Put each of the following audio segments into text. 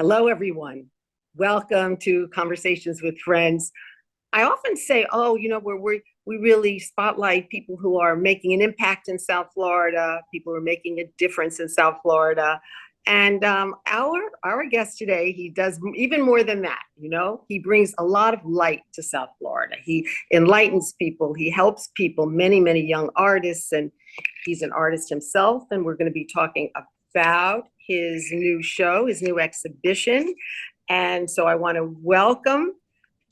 Hello, everyone. Welcome to Conversations with Friends. I often say, where we really spotlight people who are making an impact in South Florida, people who are making a difference in South Florida. And our guest today, he does even more than that. He brings a lot of light to South Florida. He enlightens people. He helps people, many young artists, and he's an artist himself. And we're going to be talking about his new show, his new exhibition. And so I want to welcome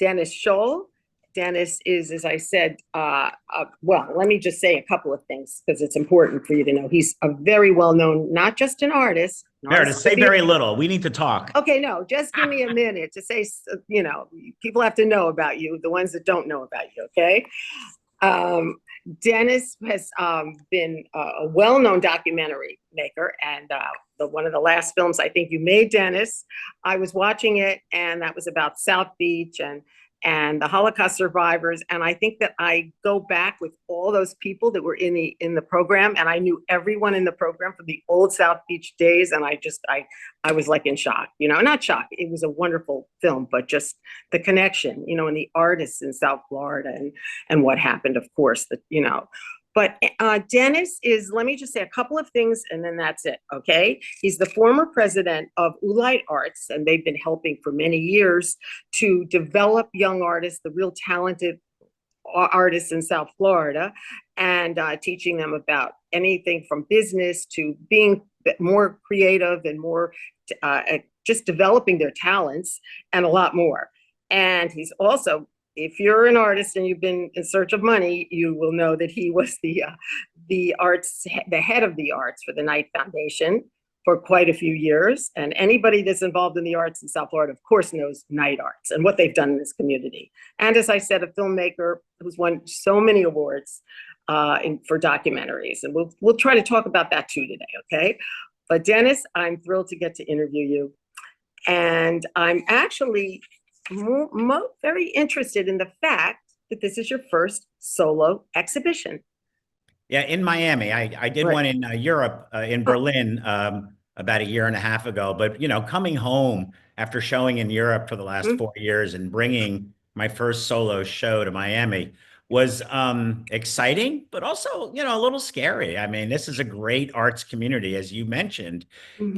Dennis Scholl. Dennis is, as I said, well, let me just say a couple of things because it's important for you to know. He's a very well-known, not just an artist. Meredith, say very little. We need to talk. Okay, no, just give me a minute to say, people have to know about you, the ones that don't know about you, okay? Dennis has been a well-known documentary maker, and one of the last films I think you made, Dennis, I was watching it, and that was about South Beach and the Holocaust survivors. And I think that I go back with all those people that were in the program, and I knew everyone in the program from the old South Beach days, and I was like in shock, not shock. It was a wonderful film, but just the connection, and the artists in South Florida and what happened, of course, But Dennis is, let me just say a couple of things and then that's it, okay? He's the former president of Oolite Arts, and they've been helping for many years to develop young artists, the real talented artists in South Florida, and teaching them about anything from business to being more creative and more just developing their talents and a lot more. And he's also, if you're an artist and you've been in search of money, you will know that he was the head of the arts for the Knight Foundation for quite a few years. And anybody that's involved in the arts in South Florida, of course, knows Knight Arts and what they've done in this community. And as I said, a filmmaker who's won so many awards for documentaries. And we'll try to talk about that too today, okay? But Dennis, I'm thrilled to get to interview you. And I'm actually very interested in the fact that this is your first solo exhibition. Yeah, in Miami. I did one in Europe, in Berlin, about a year and a half ago. But, coming home after showing in Europe for the last 4 years and bringing my first solo show to Miami was exciting, but also, a little scary. I mean, this is a great arts community, as you mentioned.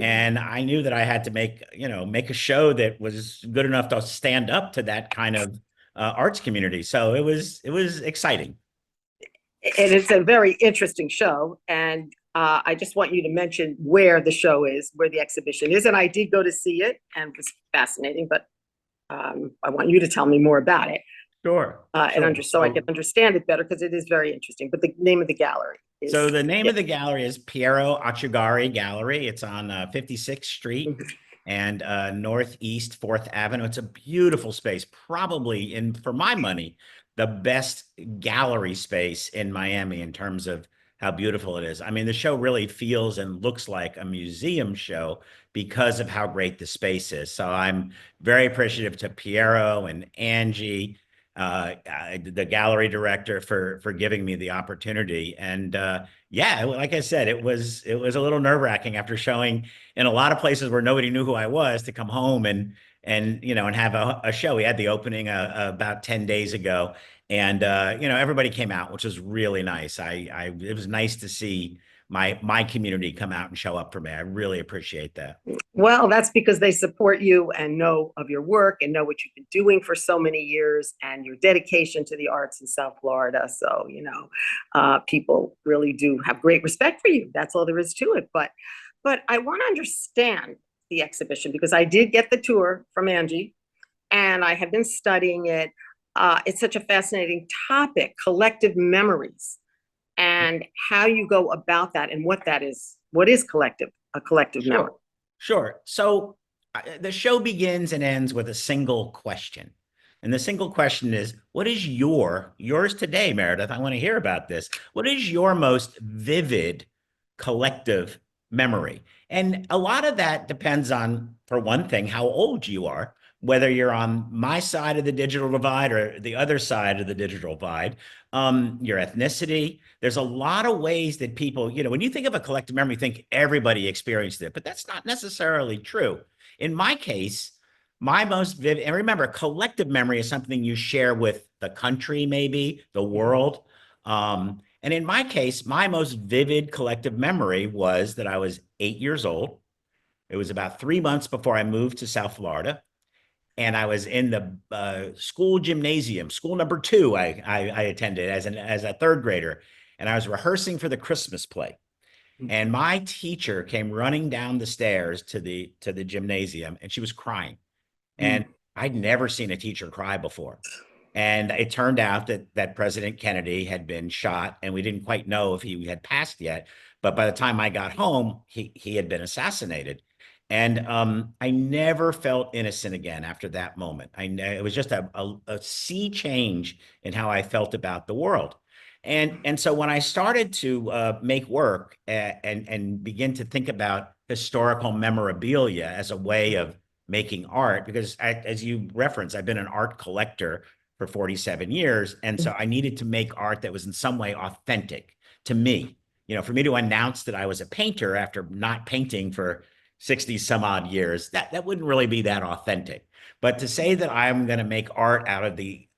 And I knew that I had to make a show that was good enough to stand up to that kind of arts community. So it was exciting. And it's a very interesting show. And I just want you to mention where the show is, where the exhibition is. And I did go to see it and it was fascinating, but I want you to tell me more about it. Sure. So I can understand it better because it is very interesting. But the name of the gallery is... So the name of the gallery is Piero Atchugarry Gallery. It's on 56th Street and Northeast 4th Avenue. It's a beautiful space, probably, for my money, the best gallery space in Miami in terms of how beautiful it is. I mean, the show really feels and looks like a museum show because of how great the space is. So I'm very appreciative to Piero and Angie, the gallery director, for giving me the opportunity. And yeah, like I said, it was a little nerve-wracking after showing in a lot of places where nobody knew who I was to come home and have a show. We had the opening about 10 days ago, and everybody came out, which was really nice. It was nice to see my community come out and show up for me. I really appreciate that. Well, that's because they support you and know of your work and know what you've been doing for so many years and your dedication to the arts in South Florida. So, people really do have great respect for you. That's all there is to it. But I want to understand the exhibition because I did get the tour from Angie and I have been studying it. It's such a fascinating topic, collective memories, and how you go about that and what that is. What is a collective memory? Sure. So the show begins and ends with a single question. And the single question is, what is yours today, Meredith? I want to hear about this. What is your most vivid collective memory? And a lot of that depends on, for one thing, how old you are, whether you're on my side of the digital divide or the other side of the digital divide, your ethnicity. There's a lot of ways that people, when you think of a collective memory, you think everybody experienced it, but that's not necessarily true. In my case, my most vivid, and remember, collective memory is something you share with the country, maybe the world. And in my case, my most vivid collective memory was that I was 8 years old. It was about 3 months before I moved to South Florida, and I was in the school gymnasium, school number two. I attended as a third grader, and I was rehearsing for the Christmas play. And my teacher came running down the stairs to the gymnasium, and she was crying. And I'd never seen a teacher cry before. And it turned out that President Kennedy had been shot, and we didn't quite know if he had passed yet. But by the time I got home, he had been assassinated. And I never felt innocent again after that moment. It was just a sea change in how I felt about the world. And so when I started to make work and begin to think about historical memorabilia as a way of making art, because as you referenced, I've been an art collector for 47 years. And so I needed to make art that was in some way authentic to me. You know, for me to announce that I was a painter after not painting for 60 some odd years, that wouldn't really be that authentic. But to say that I'm going to make art out of the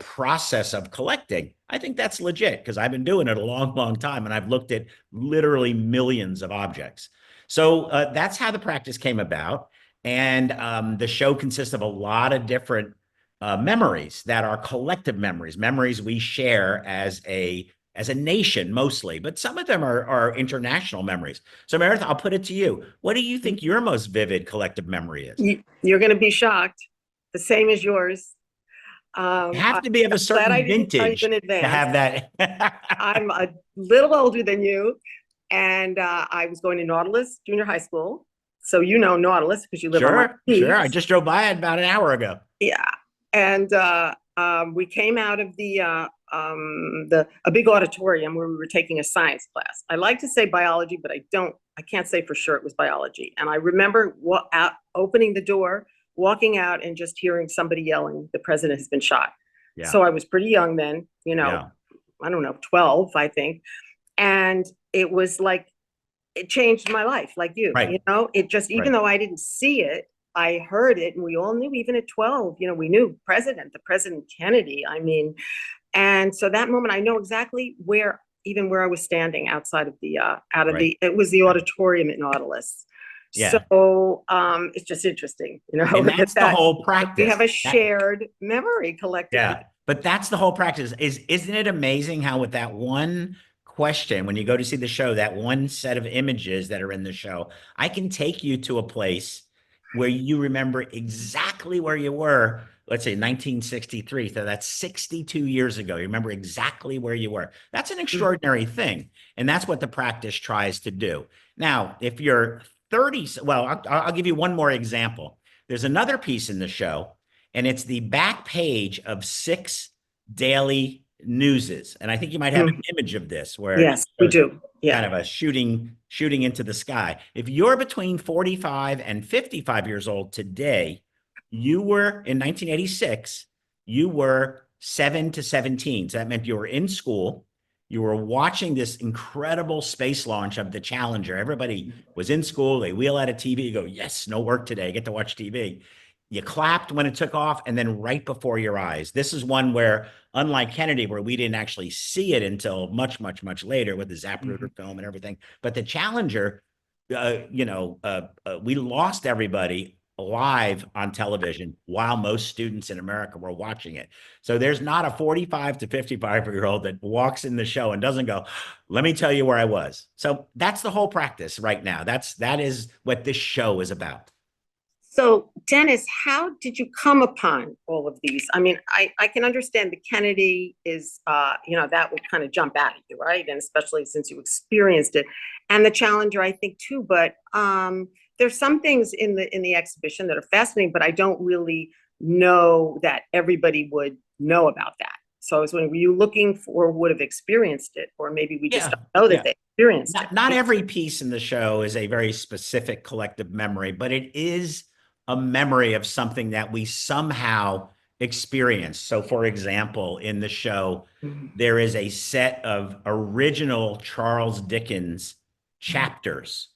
process of collecting, I think that's legit, because I've been doing it a long, long time, and I've looked at literally millions of objects. So that's how the practice came about. And the show consists of a lot of different memories that are collective memories, memories we share as a nation mostly, but some of them are international memories. So Meredith, I'll put it to you. What do you think your most vivid collective memory is? You're going to be shocked. The same as yours. You have to be of a Glad I certain didn't tell you vintage in to advance. have that. I'm a little older than you, and I was going to Nautilus Junior High School. So you know Nautilus because you live on my Sure, street. sure. I just drove by it about an hour ago. Yeah, and we came out of a big auditorium where we were taking a science class. I like to say biology, but I can't say for sure it was biology. And I remember opening the door, walking out, and just hearing somebody yelling, "The president has been shot." Yeah. So I was pretty young then, Yeah. I don't know, 12, I think. And it was like, it changed my life, like Right. it just, even Right. though I didn't see it, I heard it, and we all knew, even at 12, we knew the President Kennedy. I mean, and so that moment, I know exactly even where I was standing outside of Right. it was the auditorium at Nautilus. Yeah. So it's just interesting, And that's the that whole we practice. have a shared memory collectively. Yeah. But that's the whole practice. Isn't it amazing how with that one question, when you go to see the show, that one set of images that are in the show, I can take you to a place where you remember exactly where you were, let's say 1963. So that's 62 years ago. You remember exactly where you were. That's an extraordinary thing. And that's what the practice tries to do. Now, if you're 30, well, I'll give you one more example. There's another piece in the show, and it's the back page of 6 daily newses. And I think you might have an image of this where it Yes, we shows do. Yeah. kind of a shooting into the sky. If you're between 45 and 55 years old today, you were in 1986, you were 7 to 17. So that meant you were in school. You were watching this incredible space launch of the Challenger. Everybody was in school. They wheel out a TV. You go, yes, no work today. I get to watch TV. You clapped when it took off, and then right before your eyes. This is one where, unlike Kennedy, where we didn't actually see it until much, much, much later with the Zapruder film and everything. But the Challenger, we lost everybody live on television while most students in America were watching it. So there's not a 45 to 55-year-old that walks in the show and doesn't go, let me tell you where I was. So that's the whole practice right now. That is what this show is about. So, Dennis, how did you come upon all of these? I mean, I can understand the Kennedy is, that would kind of jump out at you, right? And especially since you experienced it, and the Challenger, I think too. But there's some things in the exhibition that are fascinating, but I don't really know that everybody would know about that. So I was wondering, were you looking for, would have experienced it, or maybe we just Yeah, don't know that yeah. they experienced it? Not every piece in the show is a very specific collective memory, but it is a memory of something that we somehow experience. So, for example, in the show, there is a set of original Charles Dickens chapters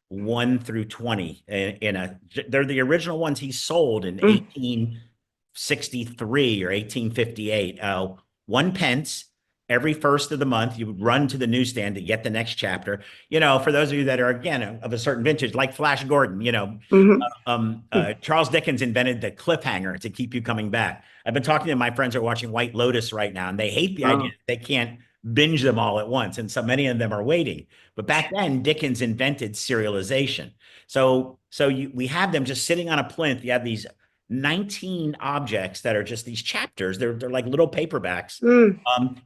1 through 20 they're the original ones he sold in Mm, 1863 or 1858. 1 pence every first of the month. You would run to the newsstand to get the next chapter. For those of you that are, again, of a certain vintage, like Flash Gordon, mhm. Charles Dickens invented the cliffhanger to keep you coming back. I've been talking to my friends who are watching White Lotus right now, and they hate the idea Oh, that they can't binge them all at once. And so many of them are waiting. But back then, Dickens invented serialization. We have them just sitting on a plinth. You have these 19 objects that are just these chapters. They're like little paperbacks, mm,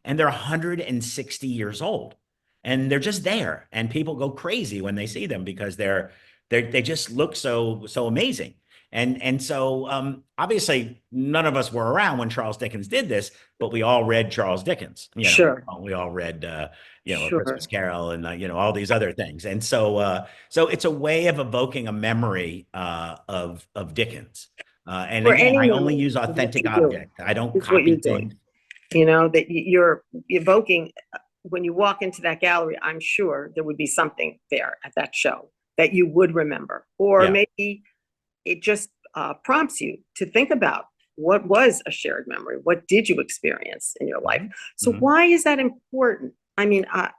and they're 160 years old, and they're just there. And people go crazy when they see them because they just look so amazing. And so obviously none of us were around when Charles Dickens did this, but we all read Charles Dickens. sure, We all read A Christmas sure. Carol and all these other things. And so it's a way of evoking a memory of Dickens. And For again, any I only memory, use what authentic you're doing objects. I don't is what you're copy doing. things. That you're evoking. When you walk into that gallery, I'm sure there would be something there at that show that you would remember, or Yeah. maybe it just prompts you to think about what was a shared memory. What did you experience in your life? Mhm. So Mhm. why is that important? I mean, I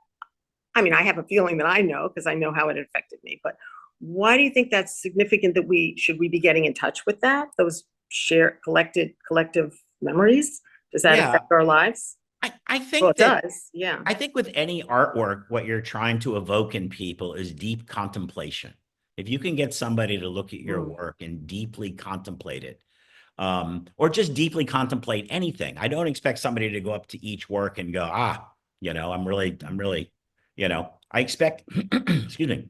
have a feeling that I know because I know how it affected me. But why do you think that's significant? That we be getting in touch with that? Those shared collective memories. Does that Yeah. affect our lives? I Well, think it that does. Yeah. I think with any artwork, what you're trying to evoke in people is deep contemplation. If you can get somebody to look at your Mm. work and deeply contemplate it, or just deeply contemplate anything, I don't expect somebody to go up to each work and go, I'm really, I expect, excuse me,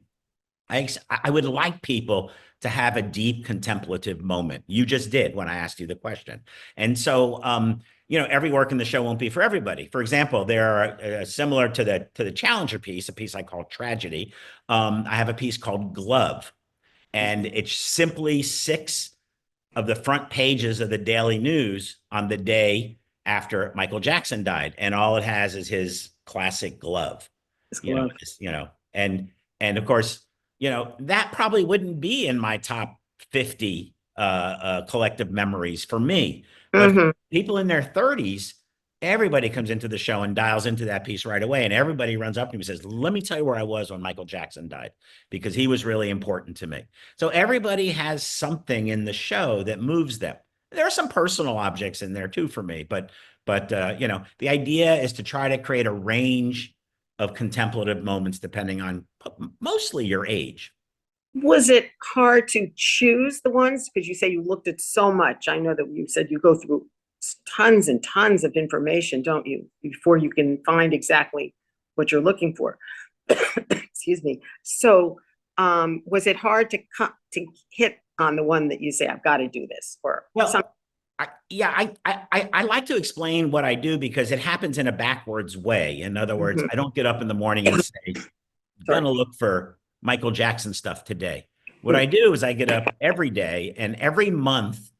I would like people to have a deep contemplative moment. You just did when I asked you the question. And so, every work in the show won't be for everybody. For example, there are similar to the Challenger piece, a piece I call Tragedy. I have a piece called Glove, and it's simply 6 of the front pages of the Daily News on the day after Michael Jackson died, and all it has is his classic glove. It's glove. And of course, that probably wouldn't be in my top 50 collective memories for me, but Hmm. people in their 30s, everybody comes into the show and dials into that piece right away, and everybody runs up to me and says, "Let me tell you where I was when Michael Jackson died, because he was really important to me." So everybody has something in the show that moves them. There are some personal objects in there too for me, but the idea is to try to create a range of contemplative moments depending on mostly your age. Was it hard to choose the ones? Because you say you looked at so much. I know that you said you go through tons and tons of information, don't you, before you can find exactly what you're looking for. Excuse me. So, was it hard to hit on the one that you say, I've got to do this, or something? Well, I like to explain what I do because it happens in a backwards way. In other words, Mhm. I don't get up in the morning and say, Sorry. gonna look for Michael Jackson stuff today. What I do is I get up every day, and every month,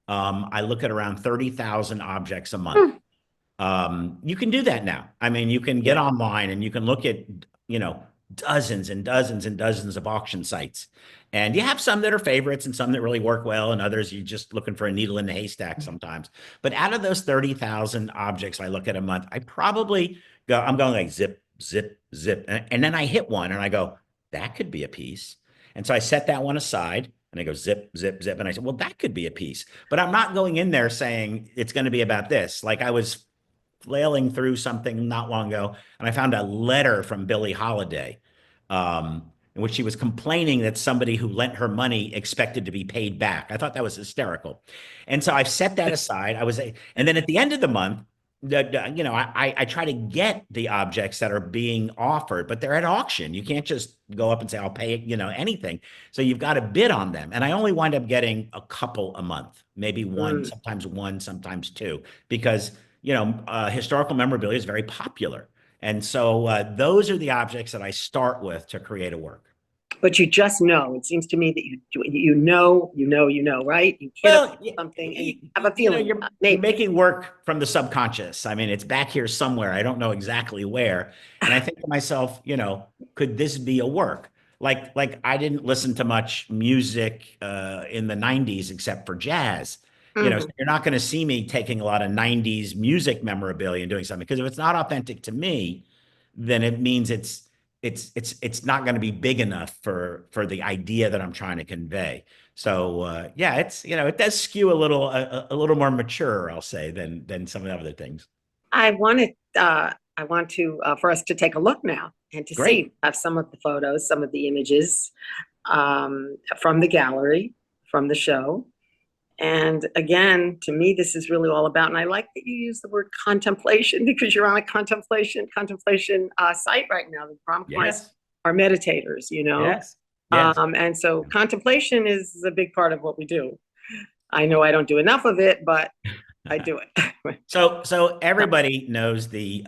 I look at around 30,000 objects a month. Hmm. You can do that now. I mean, you can get Yeah. online and you can look at, dozens and dozens and dozens of auction sites. And you have some that are favorites and some that really work well, and others you're just looking for a needle in the haystack sometimes. But out of those 30,000 objects I look at a month, I'm going like zip, zip, zip. And then I hit one and I go, that could be a piece. And so I set that one aside and I go zip, zip, zip. And I said, well, that could be a piece. But I'm not going in there saying it's going to be about this. Like I was flailing through something not long ago, and I found a letter from Billie Holiday, in which she was complaining that somebody who lent her money expected to be paid back. I thought that was hysterical, and so I've set that aside. And then at the end of the month, I try to get the objects that are being offered, but they're at auction. You can't just go up and say I'll pay anything. So you've got to bid on them, and I only wind up getting a couple a month, maybe Mm. one, sometimes two, because historical memorabilia is very popular. And so those are the objects that I start with to create a work. But you just know. It seems to me that you know, right? You hit up Well, something and you have a feeling, you're maybe. making work from the subconscious. I mean, it's back here somewhere. I don't know exactly where. And I think to myself, could this be a work? like I didn't listen to much music in the 90s except for jazz. So Mhm. you're not going to see me taking a lot of 90s music memorabilia and doing something, because if it's not authentic to me, then it means it's not going to be big enough for the idea that I'm trying to convey. So yeah, it's it does skew a little more mature, I'll say, than some of the other things. I want to for us to take a look now and to Great. see some of the photos, some of the images from the gallery, from the show. And again, to me, this is really all about, and I like that you use the word contemplation because you're on a contemplation site right now. The prom clients Yes. are meditators. Yes. Yes. And so contemplation is a big part of what we do. I know I don't do enough of it, but I do it. So everybody knows the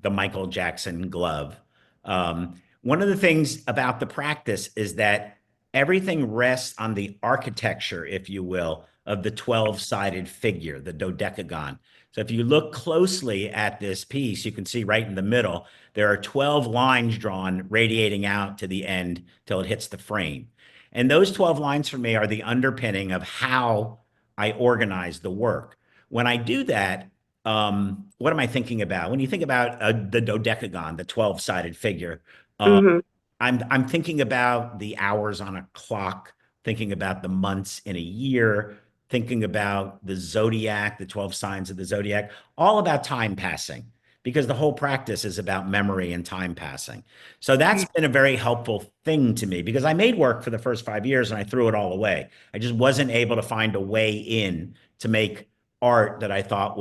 Michael Jackson glove. One of the things about the practice is that everything rests on the architecture, if you will, of the 12-sided figure, the dodecagon. So if you look closely at this piece, you can see right in the middle, there are 12 lines drawn radiating out to the end till it hits the frame. And those 12 lines for me are the underpinning of how I organize the work. When I do that, what am I thinking about? When you think about the dodecagon, the 12-sided figure, uh, Hmm. I'm thinking about the hours on a clock, thinking about the months in a year, thinking about the zodiac, the 12 signs of the zodiac, all about time passing, because the whole practice is about memory and time passing. So that's been a very helpful thing to me, because I made work for the first 5 years and I threw it all away. I just wasn't able to find a way in to make art that I thought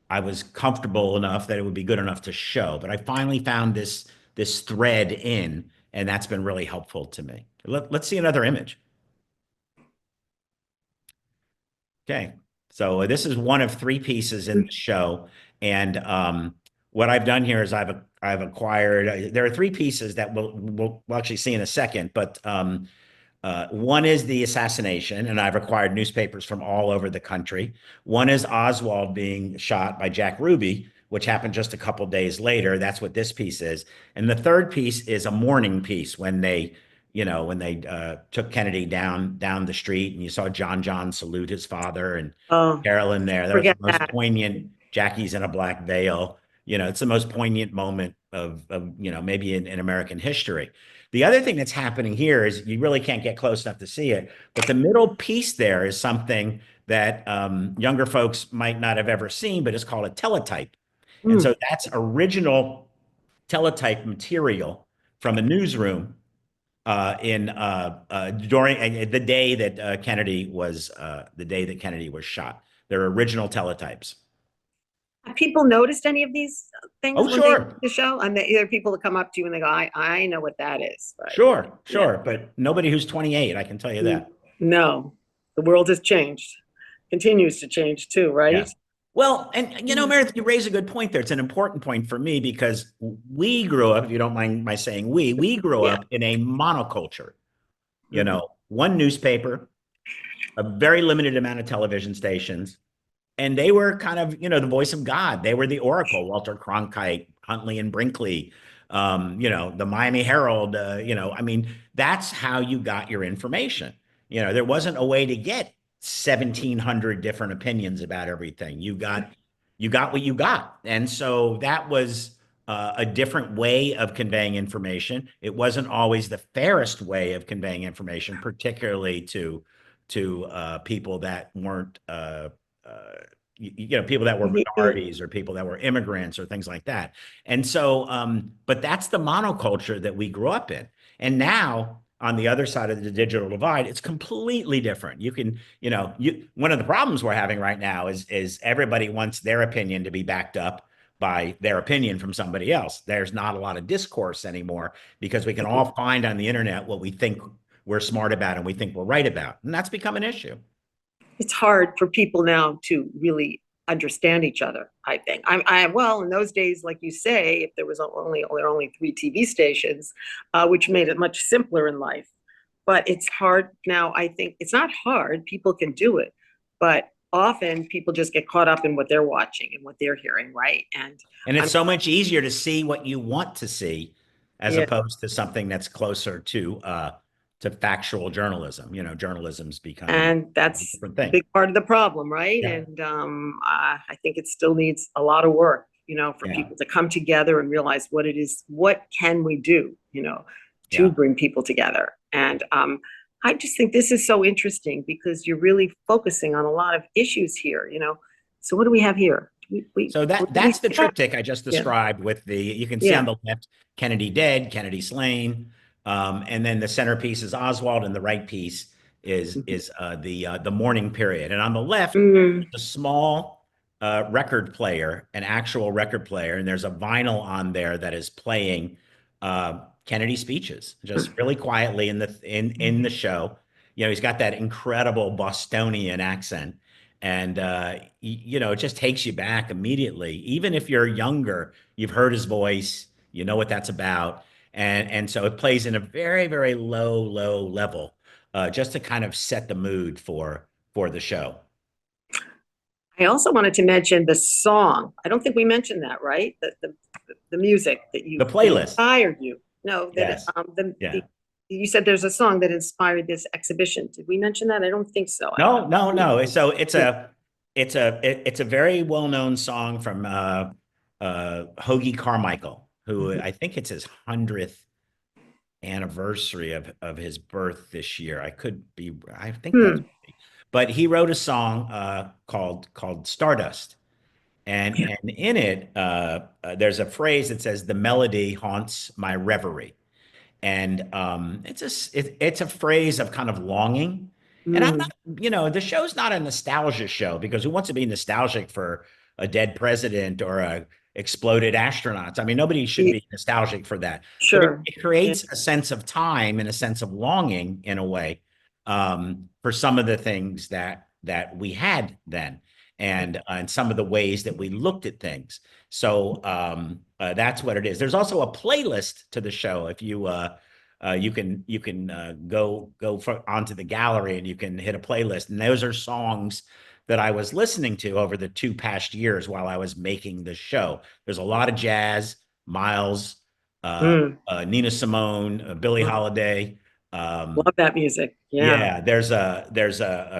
I was comfortable enough that it would be good enough to show. But I finally found this thread in, and that's been really helpful to me. Let's see another image. Okay. So this is one of three pieces in the show. And what I've done here is I've acquired, there are three pieces that we'll actually see in a second, but one is the assassination, and I've acquired newspapers from all over the country. One is Oswald being shot by Jack Ruby, which happened just a couple days later. That's what this piece is. And the third piece is a mourning piece when they took Kennedy down the street, and you saw John salute his father and Oh, Carolyn there. That was the forget most that. poignant. Jackie's in a black veil. It's the most poignant moment of maybe in American history. The other thing that's happening here is you really can't get close enough to see it, but the middle piece there is something that younger folks might not have ever seen, but it's called a teletype. And Mm. so that's original teletype material from a newsroom in during the day that Kennedy was shot. They're original teletypes. Have people noticed any of these Oh, things when they sure. watch the show? And there are people that come up to you and they go, I know what that is. But Sure, yeah, sure. But nobody who's 28, I can tell you that. no, the world has changed, continues to change too, Yeah. right? Well, and Meredith, you raise a good point there. It's an important point for me because we grew up, if you don't mind my saying we grew Yeah. up in a monoculture. Hmm. One newspaper, a very limited amount of television stations, and they were kind of, the voice of God. They were the oracle, Walter Cronkite, Huntley and Brinkley, the Miami Herald, I mean, that's how you got your information. There wasn't a way to get 1,700 different opinions about everything. You got what you got. And so that was a different way of conveying information. It wasn't always the fairest way of conveying information, particularly to people that weren't people that were minorities or people that were immigrants or things like that. And so, but that's the monoculture that we grew up in. And now on the other side of the digital divide, it's completely different. You can, one of the problems we're having right now is everybody wants their opinion to be backed up by their opinion from somebody else. There's not a lot of discourse anymore because we can all find on the internet what we think we're smart about and we think we're right about. And that's become an issue. It's hard for people now to really understand each other. I think well in those days, like you say, if there were only three TV stations, which made it much simpler in life. But it's hard now. I think it's not hard. People can do it, but often people just get caught up in what they're watching and what they're hearing, right? And And I'm it's so much easier to see what you want to see as Yeah. opposed to something that's closer to factual journalism. You know, journalism's become And a that's different a thing. big part of the problem, right? Yeah. And I think it still needs a lot of work, for Yeah. people to come together and realize what it is, what can we do, to Yeah. bring people together. And I just think this is so interesting because you're really focusing on a lot of issues here. So what do we have here? So What do we that's the have? triptych I just Yeah, described with you can see on yeah. the left, Kennedy dead, Kennedy slain. And then the centerpiece is Oswald, and the right piece is the mourning period. And on the left, Mm, a small record player, an actual record player, and there's a vinyl on there that is playing Kennedy speeches just really quietly in the show. You know, he's got that incredible Bostonian accent, and it just takes you back immediately. Even if you're younger, you've heard his voice, you know what that's about, and so it plays in a very, very low level, just to kind of set the mood for the show. I also wanted to mention the song. I don't think we mentioned that, right? The music that The you that playlist. inspired you. No, Yes. Yeah. you said there's a song that inspired this exhibition. Did we mention that? I don't think so. No. So Yeah. it's a very well-known song from Hoagie Carmichael, who Mhm. I think it's his 100th anniversary of his birth this year. I think that's, Hmm. but he wrote a song called Stardust. Yeah. And in it, there's a phrase that says, "The melody haunts my reverie." And it's a phrase of kind of longing. And I'm Mm. not, the show's not a nostalgia show, because who wants to be nostalgic for a dead president or a exploded astronauts? I mean, nobody should Yeah, be nostalgic for that. But it, sure. it Yeah. creates a sense of time and a sense of longing in a way, for some of the things that we had then, and some of the ways that we looked at things. So that's what it is. There's also a playlist to the show. If you can onto the gallery, and you can hit a playlist, and those are songs that I was listening to over the 2 past years while I was making the show. There's a lot of jazz, Miles, Mm. Nina Simone, Billie Mm. Holiday. Love that music. Yeah. Yeah, there's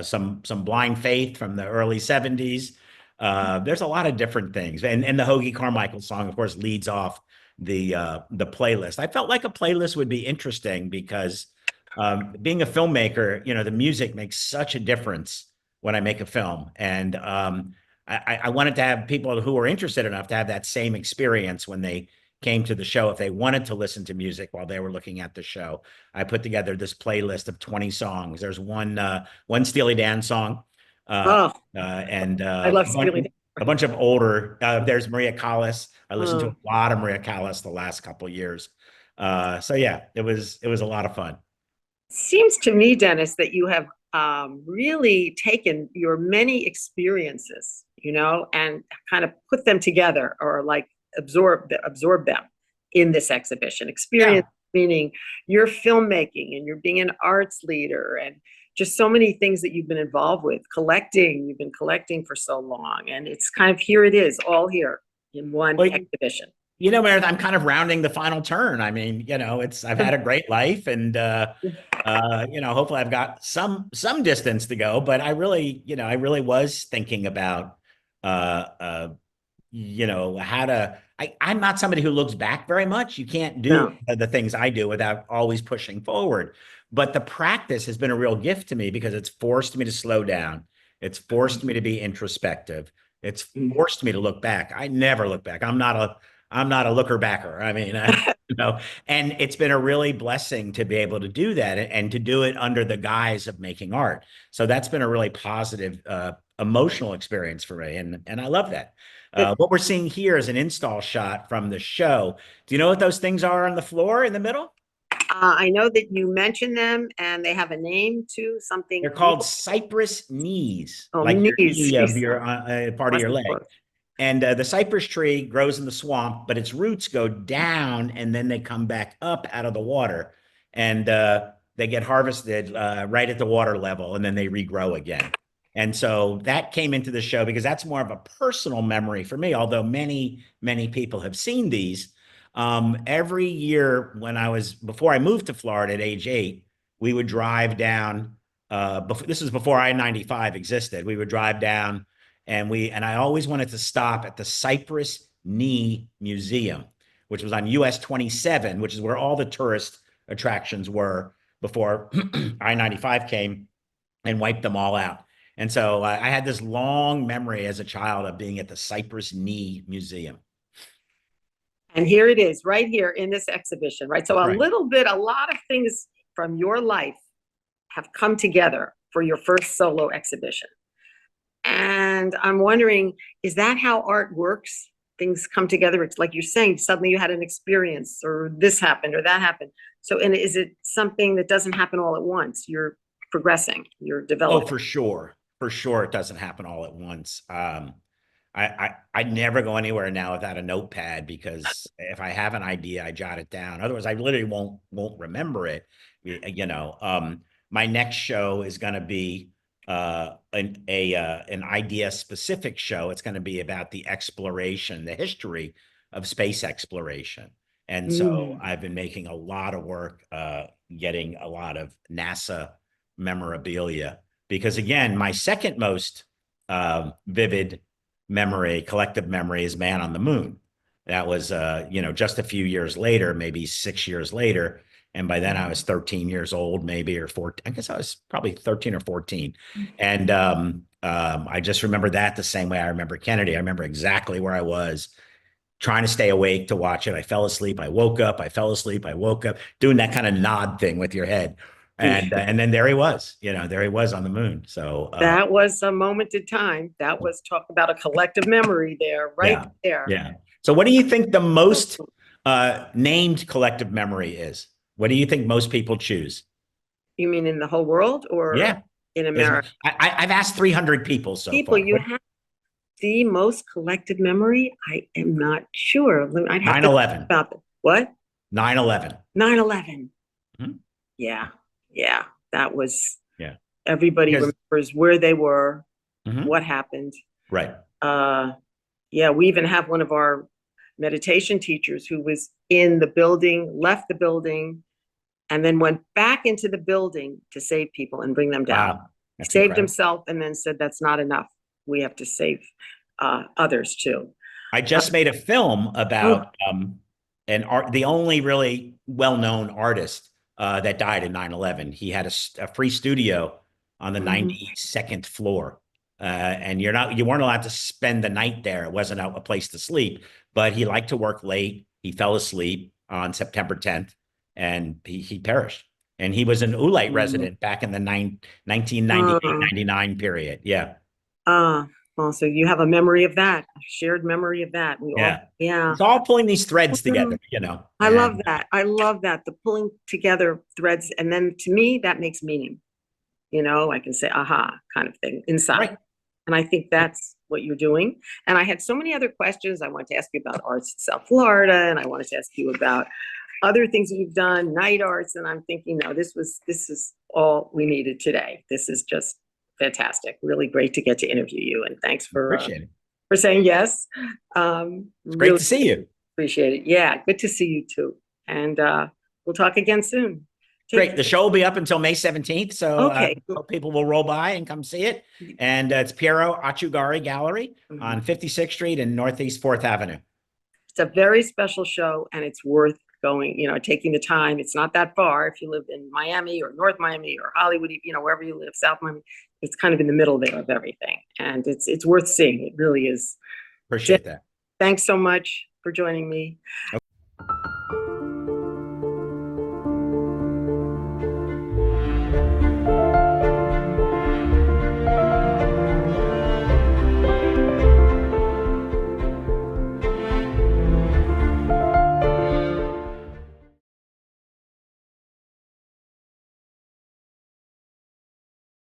some Blind Faith from the early '70s. There's a lot of different things, and the Hoagie Carmichael song, of course, leads off the playlist. I felt like a playlist would be interesting because, being a filmmaker, the music makes such a difference when I make a film, and I wanted to have people who were interested enough to have that same experience when they came to the show. If they wanted to listen to music while they were looking at the show, I put together this playlist of 20 songs. There's one Steely Dan song, uh, Oh, and I love Steely Dan. a bunch of older. There's Maria Callas. I listened to Oh. a lot of Maria Callas the last couple of years. So yeah, it was a lot of fun. Seems to me, Dennis, that you have really taken your many experiences, and kind of put them together, or like absorb them in this exhibition. Experience Yeah. meaning your filmmaking, and you're being an arts leader, and just so many things that you've been involved with. Collecting, you've been collecting for so long, and it's kind of, here it is, all here in one Well, exhibition. Meredith, I'm kind of rounding the final turn. I mean, I've had a great life, and hopefully I've got some distance to go. But I really was thinking about, uh, uh, how to. I'm not somebody who looks back very much. You can't do No. the things I do without always pushing forward. But the practice has been a real gift to me, because it's forced me to slow down. It's forced me to be introspective. It's forced me to look back. I never look back. I'm not a looker backer. I mean, and it's been a really blessing to be able to do that, and to do it under the guise of making art. So that's been a really positive, emotional experience for me, and I love that. What we're seeing here is an install shot from the show. Do you know what those things are on the floor in the middle? I know that you mentioned them, and they have a name too, They're something. called cypress knees, Oh, like your knees. knee of Jeez. your part of Bless your the leg. Lord. And the cypress tree grows in the swamp, but its roots go down, and then they come back up out of the water, and they get harvested right at the water level, and then they regrow again. And so that came into the show because that's more of a personal memory for me, although many, many people have seen these. Every year before I moved to Florida at age 8, we would drive down, this is before I-95 existed. We would drive down and I always wanted to stop at the Cypress Knee Museum, which was on US 27, which is where all the tourist attractions were before I-95 came and wiped them all out. And so I had this long memory as a child of being at the Cypress Knee Museum. And here it is, right here in this exhibition, right? So Right. a lot of things from your life have come together for your first solo exhibition. And I'm wondering, is that how art works? Things come together. It's like you're saying, suddenly you had an experience, or this happened, or that happened. So, and is it something that doesn't happen all at once? You're progressing, you're Oh, developing. for sure. For sure. It doesn't happen all at once. I never go anywhere now without a notepad, because if I have an idea, I jot it down. Otherwise, I literally won't remember it. My next show is going to be an idea specific show. It's going to be about the exploration, the history of space exploration. And so I've been making a lot of work, getting a lot of NASA memorabilia, because again, my second most vivid collective memory, is Man on the Moon. That was, just a few years later, maybe 6 years later. And by then I was 13 years old, maybe, or 14. I guess I was probably 13 or 14. And I just remember that the same way I remember Kennedy. I remember exactly where I was, trying to stay awake to watch it. I fell asleep. I woke up. I fell asleep. I woke up, doing that kind of nod thing with your head. And then there he was, there he was on the moon. So that was a moment in time. That was, talk about a collective memory there, right there. Yeah. So what do you think the most named collective memory is? What do you think most people choose? You mean in the whole world, or in America? I've asked 300 people so People, far. you have the most collective memory? I am not sure. I'd have 9/11. to about that. What? 9/11. 9/11. Mhm. Yeah. That was, Yeah. everybody remembers where they were, what happened. Right. We even have one of our meditation teachers who was in the building, left the building, and then went back into the building to save people and bring them down. Wow. He saved himself and then said, that's not enough. We have to save others too. I just made a film about the only really well-known artist that died in 9/11. He had a free studio on the 92nd floor. And you weren't allowed to spend the night there. It wasn't a place to sleep, but he liked to work late. He fell asleep on September 10th, and he perished. And he was an Oolite resident back in the 1998-99 period. Yeah. Well, so you have a memory of that, a shared memory of that. It's all pulling these threads together, I love that. I love that. The pulling together threads. And then to me, that makes meaning. I can say, aha, kind of thing inside. Right. And I think that's what you're doing. And I had so many other questions. I wanted to ask you about arts in South Florida, and I wanted to ask you about other things that you've done, night arts. And I'm thinking, no, this is all we needed today. This is just fantastic. Really great to get to interview you. And thanks for saying yes. It's great to see you. Appreciate it. Yeah, good to see you too. And we'll talk again soon. Great. The show will be up until May 17th. So hope people will roll by and come see it. And it's Piero Atchugarry Gallery on 56th Street and Northeast 4th Avenue. It's a very special show, and it's worth going, taking the time. It's not that far. If you live in Miami or North Miami or Hollywood, wherever you live, South Miami, it's kind of in the middle there of everything. And it's worth seeing. It really is. Appreciate that. Thanks so much for joining me.